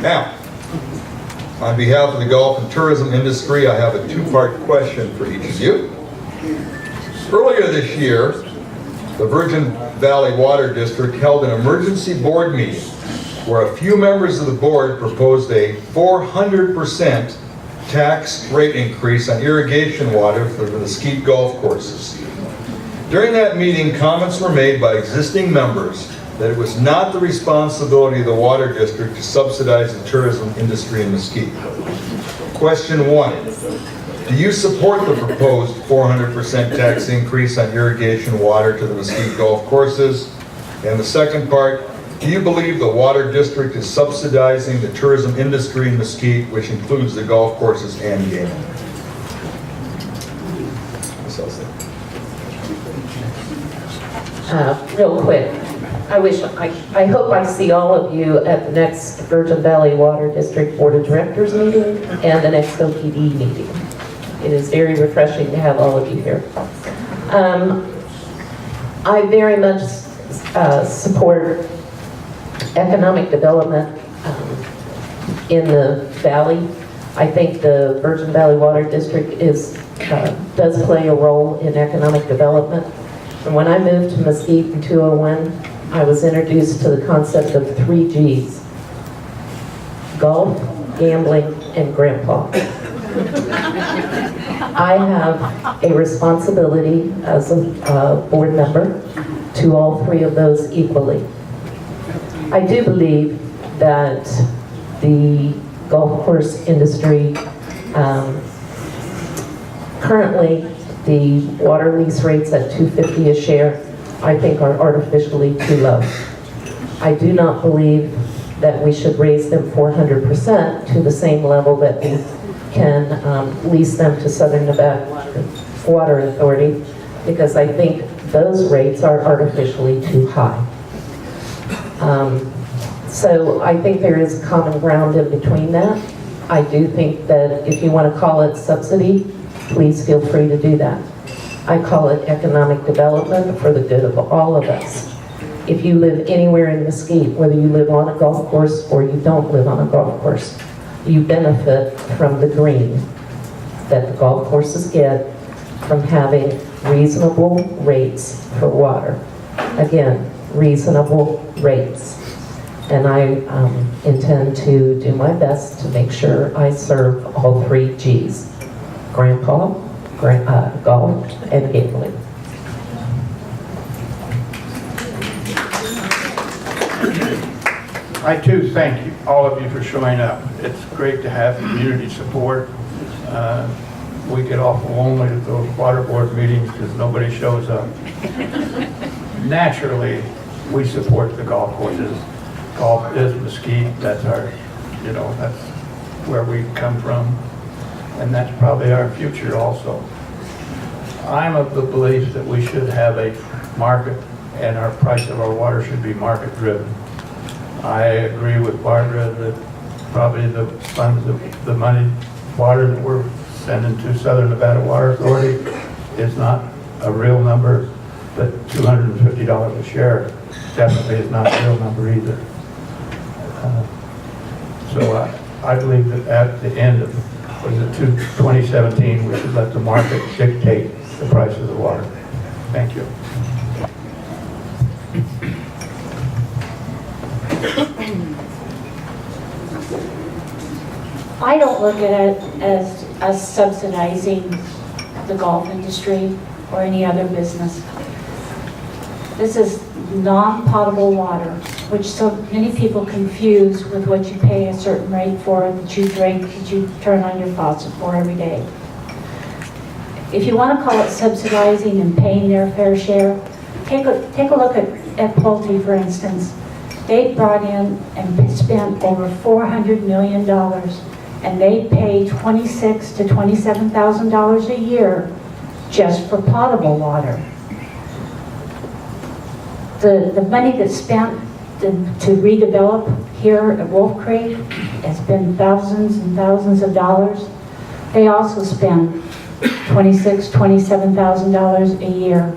Now, on behalf of the golf and tourism industry, I have a two-part question for each of you. Earlier this year, the Virgin Valley Water District held an emergency board meeting where a few members of the board proposed a 400% tax rate increase on irrigation water for the Mesquite golf courses. During that meeting, comments were made by existing members that it was not the responsibility of the water district to subsidize the tourism industry in Mesquite. Question 1. Do you support the proposed 400% tax increase on irrigation water to the Mesquite golf courses? And the second part, do you believe the water district is subsidizing the tourism industry in Mesquite, which includes the golf courses and gaming? Real quick, I hope I see all of you at the next Virgin Valley Water District Board of Directors meeting and the next OPD meeting. It is very refreshing to have all of you here. I very much support economic development in the valley. I think the Virgin Valley Water District does play a role in economic development. And when I moved to Mesquite in 2001, I was introduced to the concept of 3 Gs: golf, gambling, and grandpa. I have a responsibility as a board member to all 3 of those equally. I do believe that the golf course industry, currently the water lease rates at $2.50 a share, I think are artificially too low. I do not believe that we should raise them 400% to the same level that we can lease them to Southern Nevada Water Authority, because I think those rates are artificially too high. So I think there is common ground in between that. I do think that if you want to call it subsidy, please feel free to do that. I call it economic development for the good of all of us. If you live anywhere in Mesquite, whether you live on a golf course or you don't live on a golf course, you benefit from the green that the golf courses get from having reasonable rates for water. Again, reasonable rates. And I intend to do my best to make sure I serve all 3 Gs: grandpa, golf, and gambling. I too thank you, all of you, for showing up. It's great to have community support. We get awful lonely at those water board meetings because nobody shows up. Naturally, we support the golf courses. Golf is Mesquite. That's our, that's where we come from, and that's probably our future also. I'm of the belief that we should have a market, and our price of our water should be market driven. I agree with Barbara that probably the funds, the money, water that we're sending to Southern Nevada Water Authority is not a real number, but $250 a share definitely is not a real number either. So I believe that at the end of 2017, we should let the market dictate the price of the water. Thank you. I don't look at it as us subsidizing the golf industry or any other business. This is non-potable water, which so many people confuse with what you pay a certain rate for, that you drink, that you turn on your faucet for every day. If you want to call it subsidizing and paying their fair share, take a look at Pulte, for instance. They brought in and spent over $400 million, and they pay $26,000 to $27,000 a year just for potable water. The money that's spent to redevelop here at Wolf Creek has been thousands and thousands of dollars. They also spend $26,000, $27,000 a year.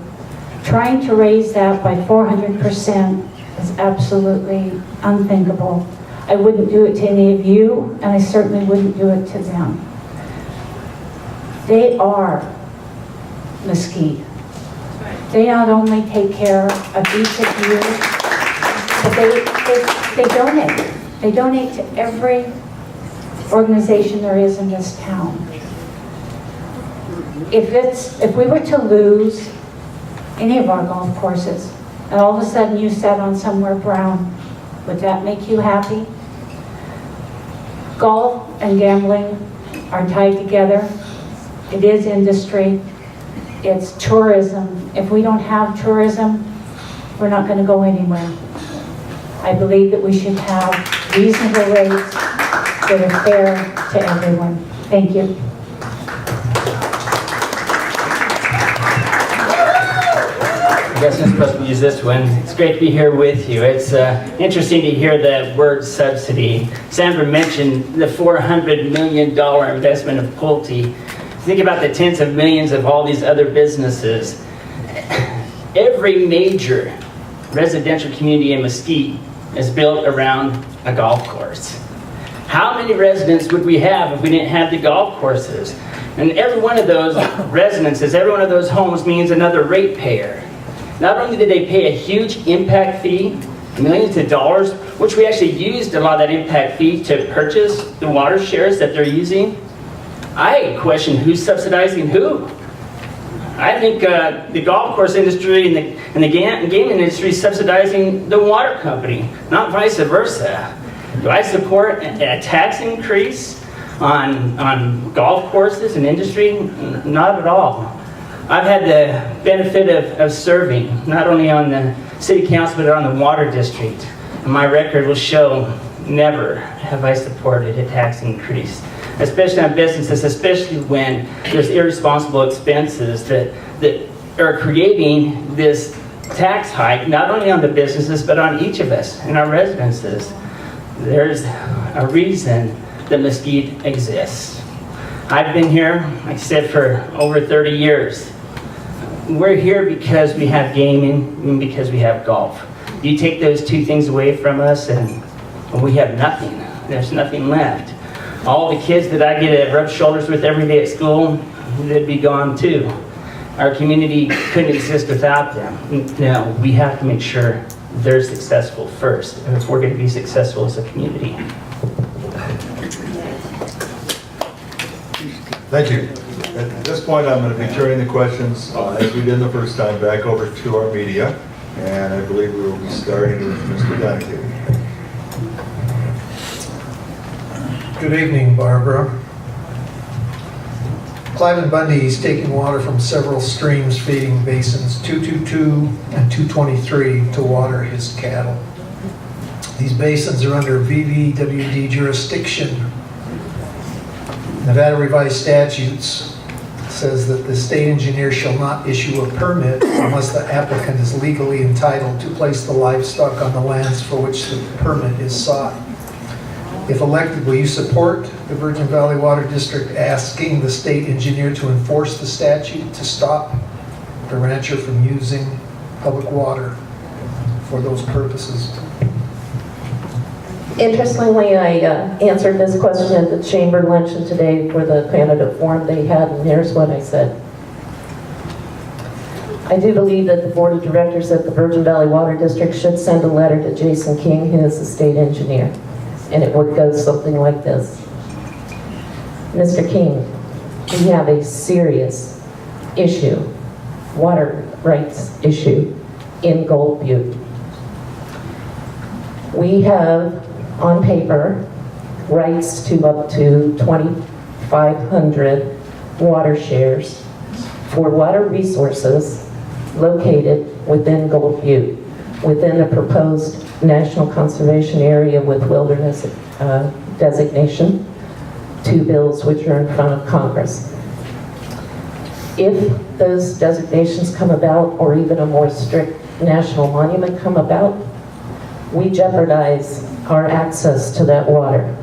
Trying to raise that by 400% is absolutely unthinkable. I wouldn't do it to any of you, and I certainly wouldn't do it to them. They are Mesquite. They not only take care of each of you, but they donate. They donate to every organization there is in this town. If we were to lose any of our golf courses, and all of a sudden you sat on somewhere brown, would that make you happy? Golf and gambling are tied together. It is industry. It's tourism. If we don't have tourism, we're not going to go anywhere. I believe that we should have reasonable rates that are fair to everyone. Thank you. I guess I'm supposed to use this one. It's great to be here with you. It's interesting to hear the word subsidy. Sandra mentioned the $400 million investment of Pulte. Think about the tens of millions of all these other businesses. Every major residential community in Mesquite is built around a golf course. How many residents would we have if we didn't have the golf courses? And every one of those residences, every one of those homes means another ratepayer. Not only did they pay a huge impact fee, millions of dollars, which we actually used a lot of that impact fee to purchase the water shares that they're using. I question who's subsidizing who. I think the golf course industry and the gaming industry is subsidizing the water company, not vice versa. Do I support a tax increase on golf courses and industry? Not at all. I've had the benefit of serving, not only on the city council, but on the water district. And my record will show never have I supported a tax increase, especially on businesses, especially when there's irresponsible expenses that are creating this tax hike, not only on the businesses, but on each of us and our residences. There's a reason that Mesquite exists. I've been here, like I said, for over 30 years. We're here because we have gaming and because we have golf. You take those two things away from us and we have nothing. There's nothing left. All the kids that I get to rub shoulders with every day at school, they'd be gone too. Our community couldn't exist without them. No, we have to make sure they're successful first if we're going to be successful as a community. Thank you. At this point, I'm going to be turning the questions, as we did the first time, back over to our media. And I believe we will be starting with Mr. Donahue. Good evening, Barbara. Clive Bundy is taking water from several streams feeding basins 222 and 223 to water his cattle. These basins are under VVWD jurisdiction. Nevada revised statutes says that the state engineer shall not issue a permit unless the applicant is legally entitled to place the livestock on the lands for which the permit is sought. If elected, will you support the Virgin Valley Water District asking the state engineer to enforce the statute to stop the rancher from using public water for those purposes? Interestingly, I answered this question at the chamber luncheon today for the candidate forum they had, and here's what I said. I do believe that the board of directors at the Virgin Valley Water District should send a letter to Jason King, who is the state engineer, and it would go something like this. Mr. King, we have a serious issue, water rights issue in Gold Butte. We have, on paper, rights to up to 2,500 water shares for water resources located within Gold Butte, within a proposed National Conservation Area with wilderness designation, 2 bills which are in front of Congress. If those designations come about, or even a more strict national monument come about, we jeopardize our access to that water.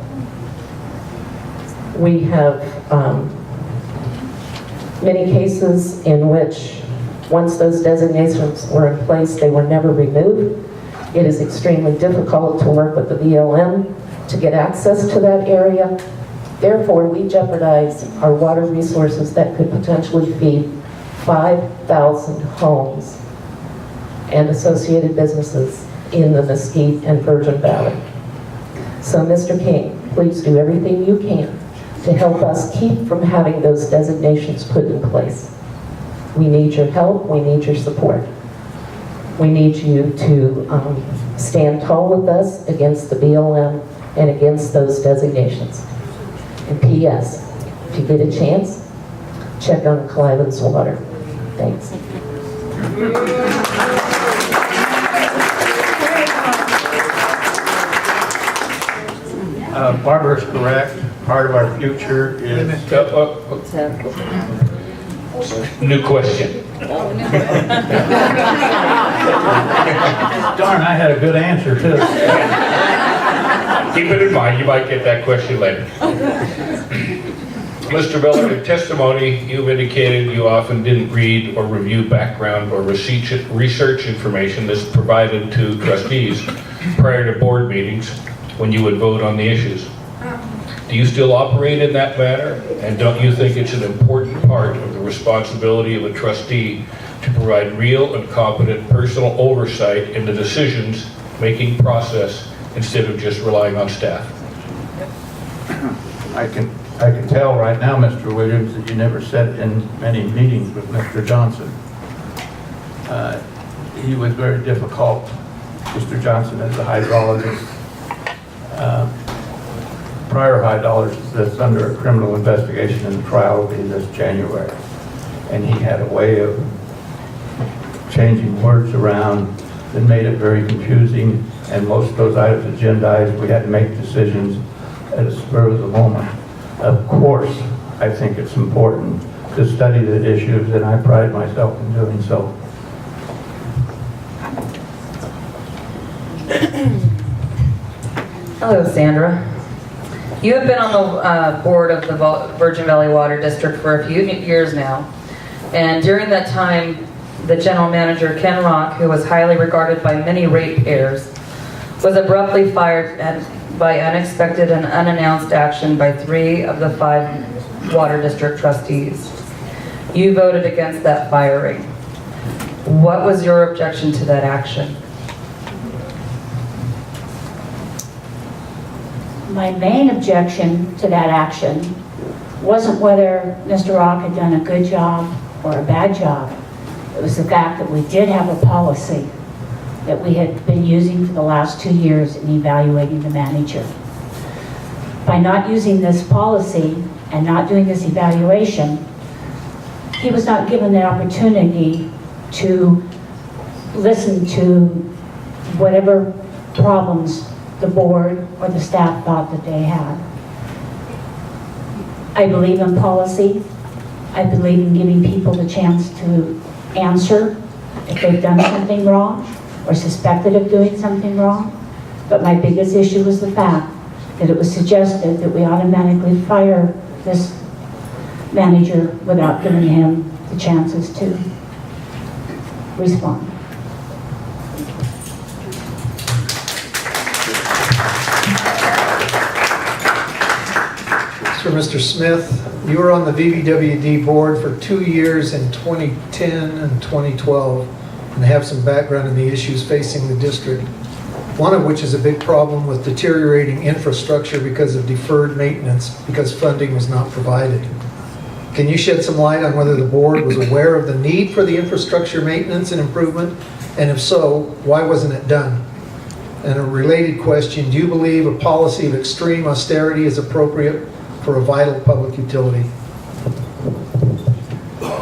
We have many cases in which, once those designations were in place, they were never removed. It is extremely difficult to work with the BLM to get access to that area. Therefore, we jeopardize our water resources that could potentially feed 5,000 homes and associated businesses in the Mesquite and Virgin Valley. So, Mr. King, please do everything you can to help us keep from having those designations put in place. We need your help, we need your support. We need you to stand tall with us against the BLM and against those designations. And P.S., if you get a chance, check on Cliven's water. Thanks. Barbara's correct. Part of our future is... New question. Darn, I had a good answer too. Keep it in mind, you might get that question later. Mr. Miller, in testimony, you've indicated you often didn't read or review background or research information that's provided to trustees prior to board meetings when you would vote on the issues. Do you still operate in that manner? And don't you think it's an important part of the responsibility of a trustee to provide real and competent personal oversight in the decisions-making process instead of just relying on staff? I can tell right now, Mr. Williams, that you never sat in many meetings with Mr. Johnson. He was very difficult. Mr. Johnson is a hydrologist. Prior hydrologist that's under a criminal investigation and the trial will be this January. And he had a way of changing words around that made it very confusing, and most of those items agendized, we had to make decisions at a spur of the moment. Of course, I think it's important to study the issues, and I pride myself in doing so. Hello, Sandra. You have been on the board of the Virgin Valley Water District for a few years now, and during that time, the general manager, Ken Rock, who was highly regarded by many ratepayers, was abruptly fired by unexpected and unannounced action by 3 of the 5 water district trustees. You voted against that firing. What was your objection to that action? My main objection to that action wasn't whether Mr. Rock had done a good job or a bad job. It was the fact that we did have a policy that we had been using for the last 2 years in evaluating the manager. By not using this policy and not doing this evaluation, he was not given the opportunity to listen to whatever problems the board or the staff thought that they had. I believe in policy. I believe in giving people the chance to answer if they've done something wrong or suspected of doing something wrong. But my biggest issue was the fact that it was suggested that we automatically fire this manager without giving him the chances to respond. So, Mr. Smith, you were on the VVWD board for 2 years in 2010 and 2012, and have some background in the issues facing the district, one of which is a big problem with deteriorating infrastructure because of deferred maintenance because funding was not provided. Can you shed some light on whether the board was aware of the need for the infrastructure maintenance and improvement, and if so, why wasn't it done? And a related question, do you believe a policy of extreme austerity is appropriate for a vital public utility?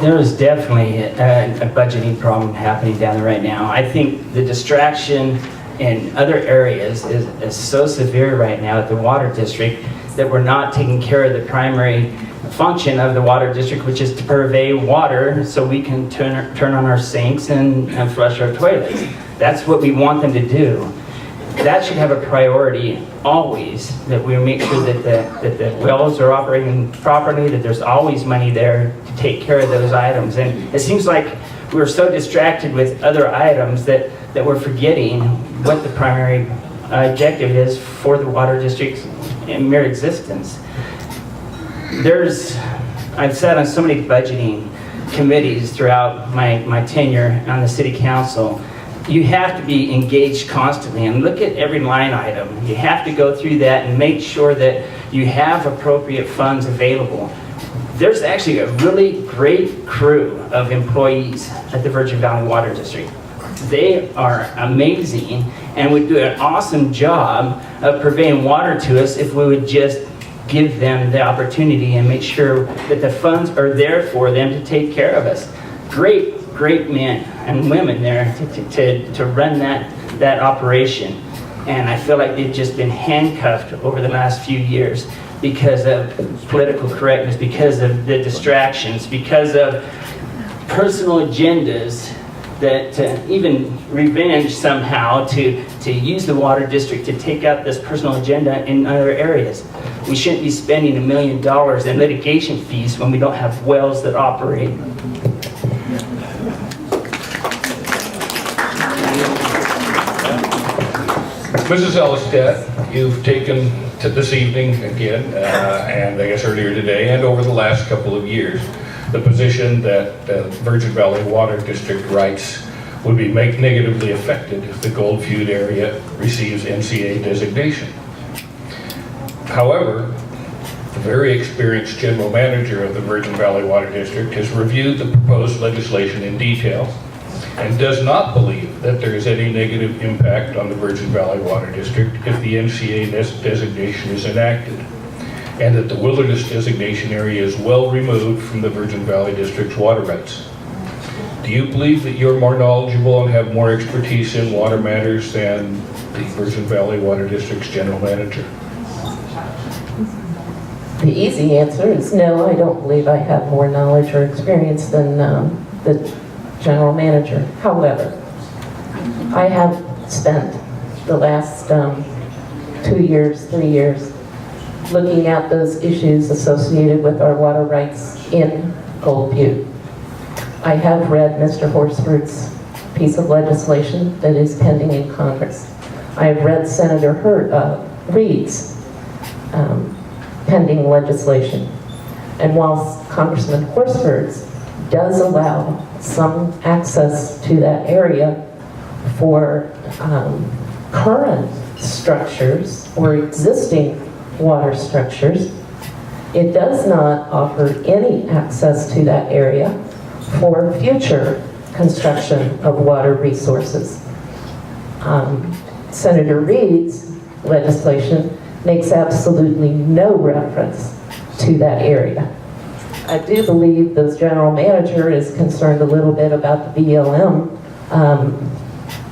There is definitely a budgeting problem happening down there right now. I think the distraction in other areas is so severe right now at the water district that we're not taking care of the primary function of the water district, which is to purvey water so we can turn on our sinks and flush our toilets. That's what we want them to do. That should have a priority always, that we make sure that the wells are operating properly, that there's always money there to take care of those items. And it seems like we're so distracted with other items that we're forgetting what the primary objective it is for the water district's mere existence. I've sat on so many budgeting committees throughout my tenure on the city council. You have to be engaged constantly and look at every line item. You have to go through that and make sure that you have appropriate funds available. There's actually a really great crew of employees at the Virgin Valley Water District. They are amazing and would do an awesome job of purveying water to us if we would just give them the opportunity and make sure that the funds are there for them to take care of us. Great men and women there to run that operation. And I feel like they've just been handcuffed over the last few years because of political correctness, because of the distractions, because of personal agendas, that even revenge somehow to use the water district to take out this personal agenda in other areas. We shouldn't be spending $1 million in litigation fees when we don't have wells that operate. Mrs. Ellistat, you've taken to this evening again, and I guess earlier today, and over the last couple of years, the position that the Virgin Valley Water District rights would be negatively affected if the Gold Feud area receives NCA designation. However, the very experienced general manager of the Virgin Valley Water District has reviewed the proposed legislation in detail and does not believe that there is any negative impact on the Virgin Valley Water District if the NCA designation is enacted, and that the wilderness designation area is well removed from the Virgin Valley District's water rights. Do you believe that you're more knowledgeable and have more expertise in water matters than the Virgin Valley Water District's general manager? The easy answer is no, I don't believe I have more knowledge or experience than the general manager. However, I have spent the last 2 years, 3 years, looking at those issues associated with our water rights in Gold Butte. I have read Mr. Horsford's piece of legislation that is pending in Congress. I have read Senator Reed's pending legislation. And whilst Congressman Horsford's does allow some access to that area for current structures or existing water structures, it does not offer any access to that area for future construction of water resources. Senator Reed's legislation makes absolutely no reference to that area. I do believe the general manager is concerned a little bit about the BLM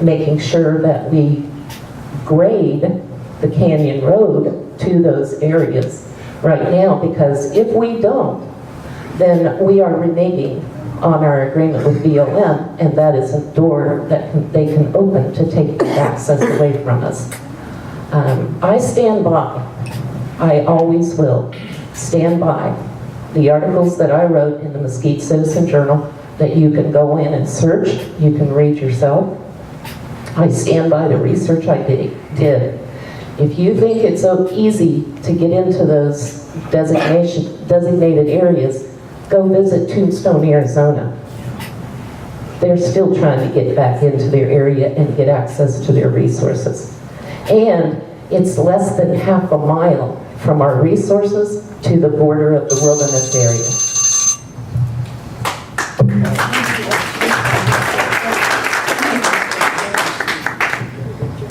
making sure that we grade the Canyon Road to those areas right now, because if we don't, then we are reneging on our agreement with BLM, and that is a door that they can open to take access away from us. I stand by, I always will stand by the articles that I wrote in the Mesquite Citizen Journal that you can go in and search, you can read yourself. I stand by the research I did. If you think it's so easy to get into those designated areas, go visit Tombstone, Arizona. They're still trying to get back into their area and get access to their resources. And it's less than half a mile from our resources to the border of the wilderness area.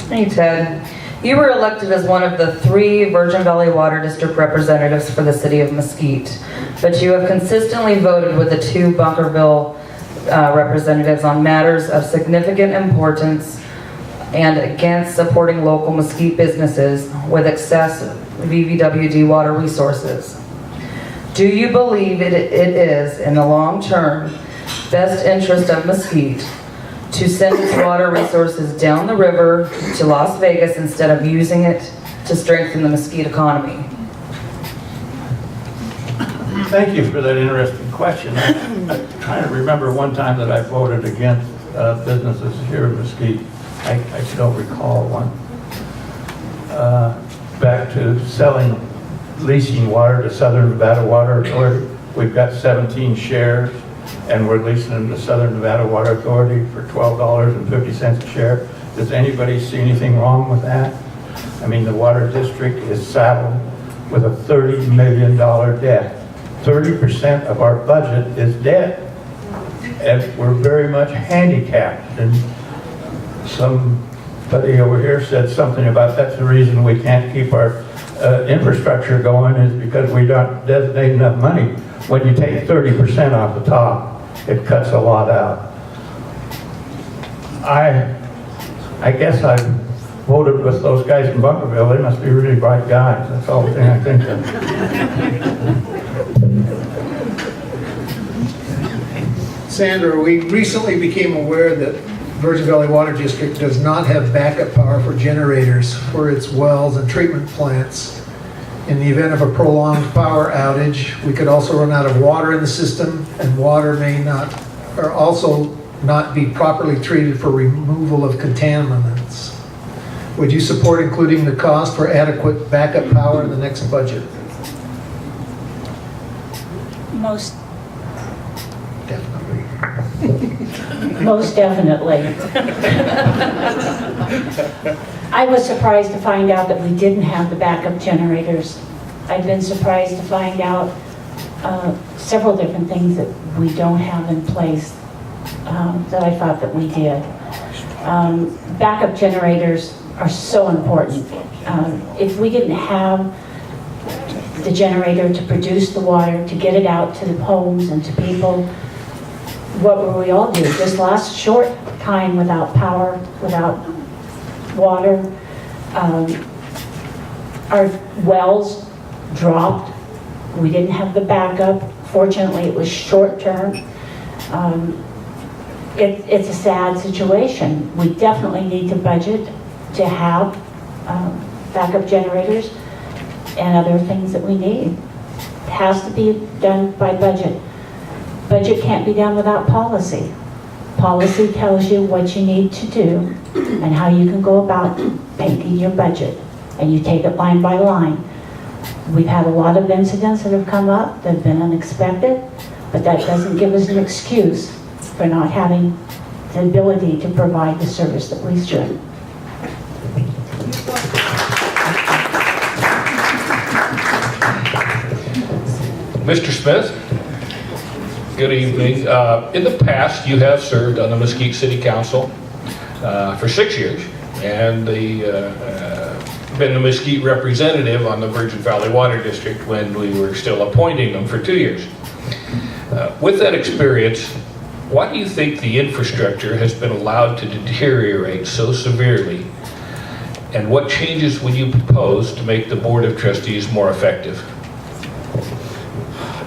Hey, Ted. You were elected as one of the 3 Virgin Valley Water District representatives for the city of Mesquite, but you have consistently voted with the 2 Bunkerville representatives on matters of significant importance and against supporting local Mesquite businesses with excess VVWD water resources. Do you believe it is, in the long term, best interest of Mesquite to send its water resources down the river to Las Vegas instead of using it to strengthen the Mesquite economy? Thank you for that interesting question. I'm trying to remember one time that I voted against businesses here in Mesquite. I don't recall one. back to leasing water to Southern Nevada Water Authority. We've got 17 shares, and we're leasing them to Southern Nevada Water Authority for $12.50 a share. Does anybody see anything wrong with that? I mean, the water district is saddled with a $30 million debt. 30% of our budget is debt, and we're very much handicapped. And somebody over here said something about that's the reason we can't keep our infrastructure going, is because we don't designate enough money. When you take 30% off the top, it cuts a lot out. I guess I voted with those guys in Bunkerville. They must be really bright guys. That's all the thing I think of. Sandra, we recently became aware that Virgin Valley Water District does not have backup power for generators for its wells and treatment plants. In the event of a prolonged power outage, we could also run out of water in the system, and water may not, or also not be properly treated for removal of contaminants. Would you support including the cost for adequate backup power in the next budget? Most Definitely. Most definitely. I was surprised to find out that we didn't have the backup generators. I've been surprised to find out several different things that we don't have in place that I thought that we did. Backup generators are so important. If we didn't have the generator to produce the water, to get it out to the homes and to people, what will we all do? This last short time without power, without water, our wells dropped. We didn't have the backup. Fortunately, it was short term. It's a sad situation. We definitely need to budget to have backup generators and other things that we need. It has to be done by budget. Budget can't be done without policy. Policy tells you what you need to do and how you can go about making your budget, and you take it line by line. We've had a lot of incidents that have come up that have been unexpected, but that doesn't give us an excuse for not having the ability to provide the service that we should. Mr. Smith, good evening. In the past, you have served on the Mesquite City Council for 6 years, and been the Mesquite representative on the Virgin Valley Water District when we were still appointing them for 2 years. With that experience, why do you think the infrastructure has been allowed to deteriorate so severely, and what changes would you propose to make the Board of Trustees more effective?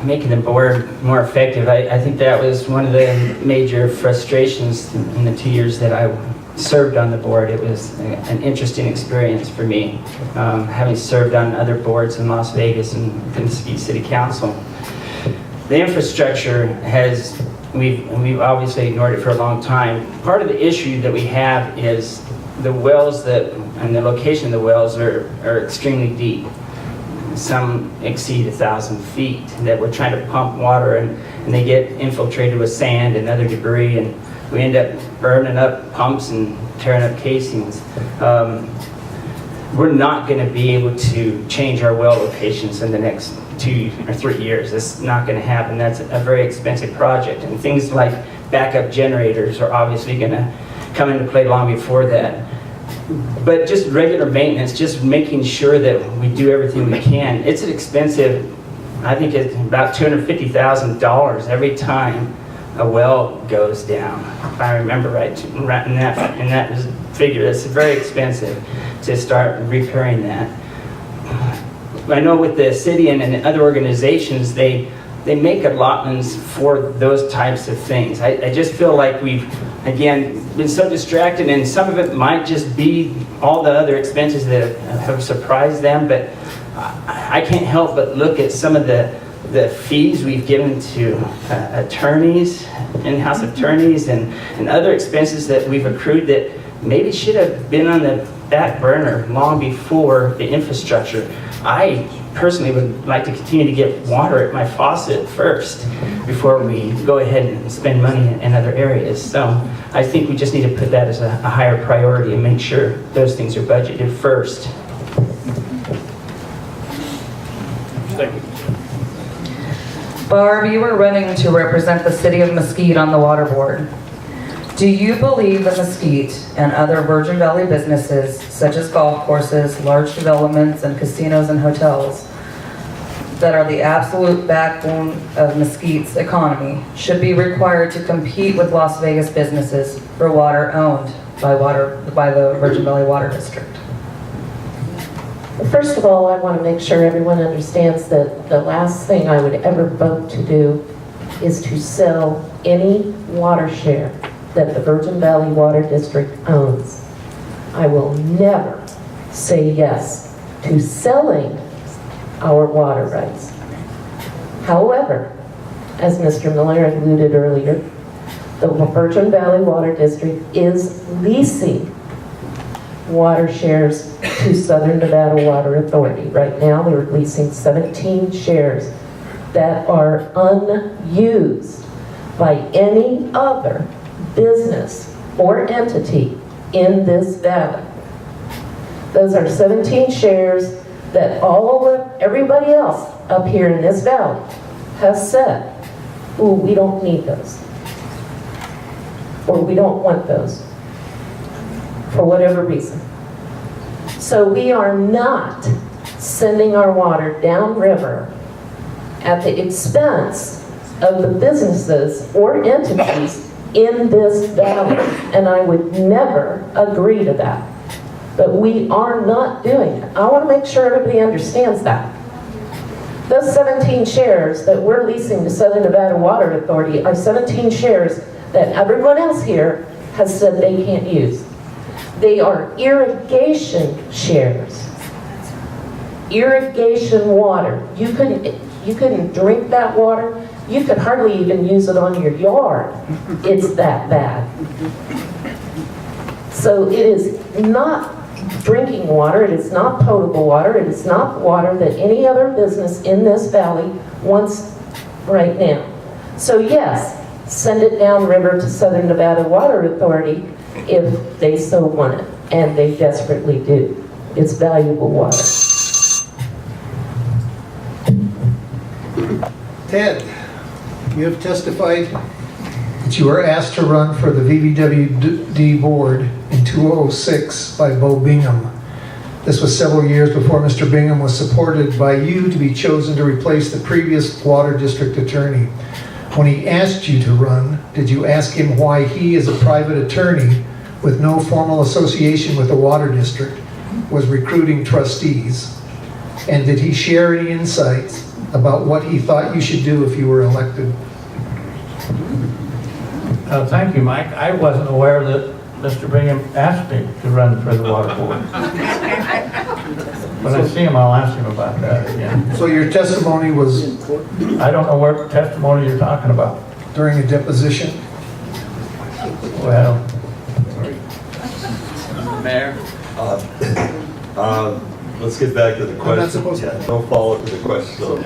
Making the board more effective, I think that was one of the major frustrations in the 2 years that I served on the board. It was an interesting experience for me, having served on other boards in Las Vegas and the Mesquite City Council. The infrastructure we've obviously ignored it for a long time. Part of the issue that we have is the wells and the location of the wells are extremely deep. Some exceed 1,000 feet, that we're trying to pump water and they get infiltrated with sand and other debris, and we end up burning up pumps and tearing up casings. We're not going to be able to change our well locations in the next 2 or 3 years. It's not going to happen. That's a very expensive project, and things like backup generators are obviously going to come into play long before that. But just regular maintenance, just making sure that we do everything we can. It's an expensive, I think it's about $250,000 every time a well goes down. If I remember right in that figure, that's very expensive to start repairing that. I know with the city and other organizations, they make allotments for those types of things. I just feel like we've, again, been so distracted, and some of it might just be all the other expenses that have surprised them, but I can't help but look at some of the fees we've given to attorneys, in-house attorneys, and other expenses that we've accrued that maybe should have been on the back burner long before the infrastructure. I personally would like to continue to get water at my faucet first before we go ahead and spend money in other areas. So I think we just need to put that as a higher priority and make sure those things are budgeted first. Thank you. Barb, you were running to represent the city of Mesquite on the water board. Do you believe that Mesquite and other Virgin Valley businesses, such as golf courses, large developments, and casinos and hotels, that are the absolute backbone of Mesquite's economy, should be required to compete with Las Vegas businesses for water owned by the Virgin Valley Water District? First of all, I want to make sure everyone understands that the last thing I would ever vote to do is to sell any water share that the Virgin Valley Water District owns. I will never say yes to selling our water rights. However, as Mr. Miller alluded earlier, the Virgin Valley Water District is leasing water shares to Southern Nevada Water Authority. Right now, they're leasing 17 shares that are unused by any other business or entity in this valley. Those are 17 shares that everybody else up here in this valley has said, ooh, we don't need those, or we don't want those, for whatever reason. So we are not sending our water downriver at the expense of the businesses or entities in this valley, and I would never agree to that. But we are not doing it. I want to make sure everybody understands that. Those 17 shares that we're leasing to Southern Nevada Water Authority are 17 shares that everyone else here has said they can't use. They are irrigation shares. Irrigation water. You couldn't drink that water. You could hardly even use it on your yard. It's that bad. So it is not drinking water. It is not potable water. It is not water that any other business in this valley wants right now. So yes, send it downriver to Southern Nevada Water Authority if they so want it, and they desperately do. It's valuable water. Ted, you have testified that you were asked to run for the VVWD board in 2006 by Bo Bingham. This was several years before Mr. Bingham was supported by you to be chosen to replace the previous water district attorney. When he asked you to run, did you ask him why he, as a private attorney with no formal association with the water district, was recruiting trustees? And did he share any insights about what he thought you should do if you were elected? Thank you, Mike. I wasn't aware that Mr. Bingham asked me to run for the water board. When I see him, I'll ask him about that again. So your testimony was I don't know what testimony you're talking about. during a deposition? Well, Mayor? Let's get back to the question. not supposed to. No follow-up to the question.